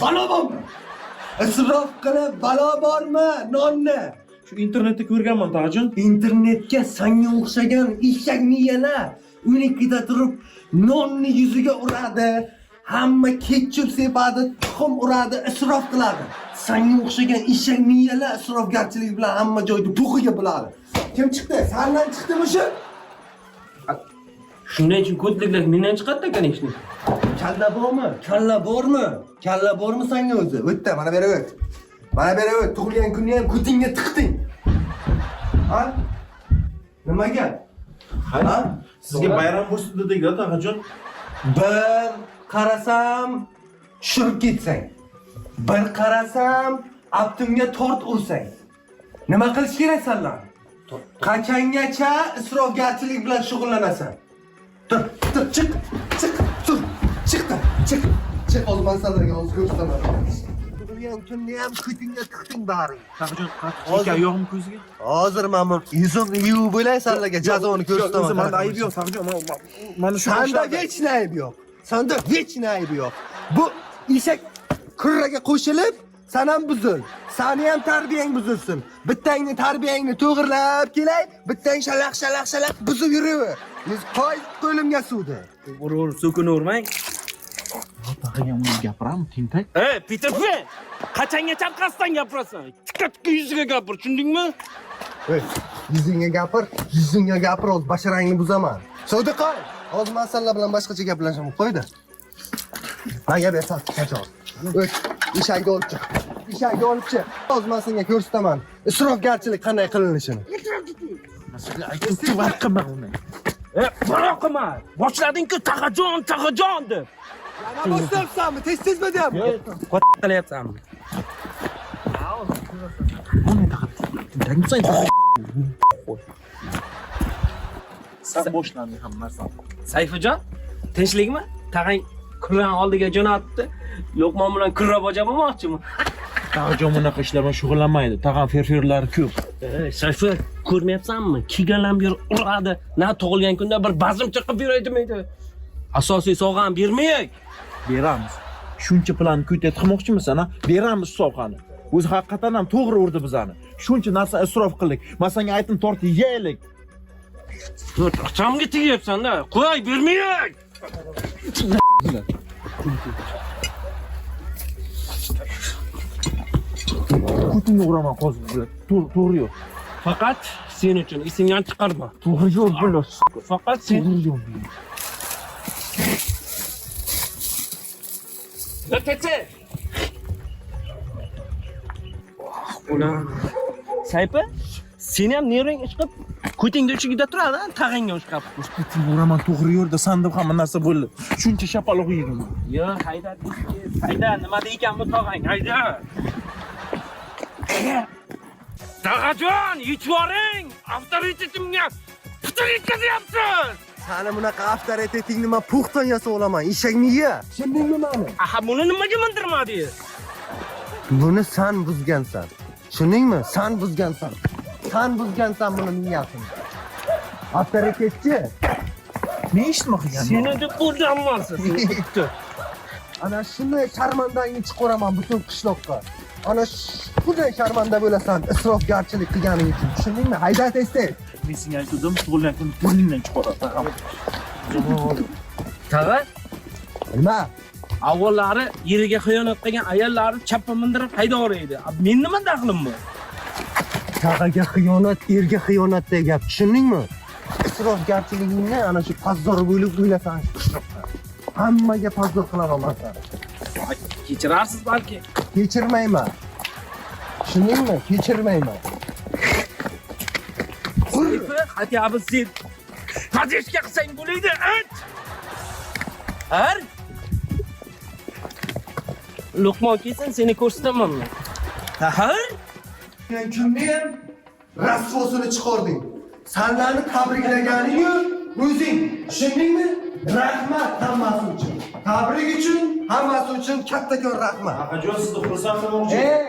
Balo bormi? Isrof qilib balo bormi? Nonni. Shu internetda ko'rganman, To'g'ajon. Internetga sanga o'xshagan eshak miyalar unikida turib nonni yuziga uradi. Hamma ketchup sepadi, tuxum uradi, isrof qiladi. Sanga o'xshagan eshak miyalar isrofgarchilik bilan hamma joyda bug'iga bo'ladi. Kim chiqdi? Sandan chiqdimi shu? Shunday uchun ko'tliklar mendan chiqadi ekan ishni. Kalla bormi? Kalla bormi? Kalla bormi sanga o'zi? O'tda, mana beri o't. Mana beri o't. Tug'ilgan kunni ham ko'tingga tiqding. Ha? Nimaga? Ha? Sizga bayram bo'lsin dedik-da, To'g'ajon. Bir qarasam tushirib ketsang. Bir qarasam abtimga tort ursang. Nima qilish kerak senlar? Qachongacha isrofgarchilik bilan shug'ullanasan? Tur, chiq, tur, chiq. Olmaz senlarga o'z ko'rsaman. Tug'ilgan kunni ham ko'tingga tiqding bari. To'g'ajon, qattiq yo'qmi ko'ziga? Hozir men yuzimni yuvib bo'lay senlarga jazoni ko'rsataman. O'zi menda ayb yo'q, To'g'ajon. Mana shu Sanda hech ne ayb yo'q. Sanda hech ne ayb yo'q. Bu eshak kurraga qo'shilib, sen ham buzil. Seni ham tarbiyang buzilsin. Bittangni tarbiyangni to'g'irlab kelay, bittang shalaq buzib yuraver. Biz qo'y qo'limga suvdi. Urur, so'kini urmang. Tog'aga uni gapiramiz, tentak. Peter Pan! Qachongacha qasddan gapirasan? Tikka yuziga gapir, tushundingmi? Ey, yuzingga gapir, o'z basharangni buzaman. Suvdi qo'y. Hozir men senlar bilan boshqacha gaplashamiz, qo'ydi. Menga bersan, qachon. O't, eshakni olib chiq. Eshakni olib chiq. Hozir men senga ko'rsataman. Isrofgarchilik qanday qilinishini. Sizga aytdim, vaqt qilma uni. Baroqima! Boshlading-ku To'g'ajon deb. Yana boshlayapsanmi? Tez-tezmi deyapman. Qot qilyapsanmi? Sen boshlanding ham narsani. Sayfijon, tinchlikmi? Tag'ang kurran oldiga jo'natdi. Lo'qmon bilan kurra bojamoqchimi? To'g'ajon bunaqa ishlar bilan shug'ullanmaydi. Tag'am ferferlari ko'p. Sayfi, ko'rmayapsanmi? Kigalam yer uradi. Na tug'ilgan kunda bir bazm chiqib yuraydimi? Asosiy sovg'ani bermaylik. Beramiz. Shuncha planni ko'tat qilmoqchimisan, ha? Beramiz sovg'ani. O'zi haqiqatan ham to'g'ri urdi bizani. Shuncha narsa isrof qildik. Men senga aytdim, tort yeylik. Qachamga tegyapsan-da. Qo'y, bermaylik. Ko'tingga uraman hozir bilan. To'g'ri yo'q. Faqat sen uchun esingdan chiqarma. To'g'ri yo'q bular. Faqat sen. To'g'ri yo'q. Tete. Ulan Sayfi, sen ham nerving chiqib, ko'tingda uchigida turadi, tag'ingga chiqib. Ko'tingga uraman to'g'ri yo'lda sandim hamma narsa bo'ldi. Shuncha shapaloq yedim. Yo, hayda, nima deykan bu tog'ang? Hayda. Tog'ajon, yechvoring. Avtoritetimga putur yetkazyapsiz. Seni bunaqa avtoritetingni men puxton yasab olaman. Eshak miya. Tushundingmi meni? Aha, buni nimaga mindirmadingiz? Buni sen buzgansan. Tushundingmi? Sen buzgansan. Sen buzgansan buni miyasini. Avtoritetchi. Ne ishni qilgan? Seni deb o'rganmansiz. Ana shunday sharmandangni chiqaraman butun qishloqqa. Ana shunday sharmanda bo'lasan isrofgarchilik qilganing uchun. Tushundingmi? Hayda tez-tez. Men senga aytdim, tug'ilgan kun burningdan chiqaradi. Tag'a, Nima? avvallari yeriga xiyonat qilgan ayollarni chappa mindirib haydaveraydi. Men nima daxlim bor? Tag'aga xiyonat, erga xiyonat degan gap. Tushundingmi? Isrofgarchiligingni ana shu pazdor bo'lib o'ylasan qishloqda. Hammaga pazdor qilaman men seni. Kechirarsiz balki. Kechirmayman. Tushundingmi? Kechirmayman. Sayfi, xatyabi sen tadishga qilsang bo'laydi, it. Har Luqmon kelsin, seni ko'rsataman men. Har Sen kunni ham rasvosini chiqarding. Sanlarni tabriklaganing-ku o'zing. Tushundingmi? Rahmat hammasi uchun. Tabrik uchun, hammasi uchun kattakon rahmat. To'g'ajon sizni xursand qilmoqchi. Ey,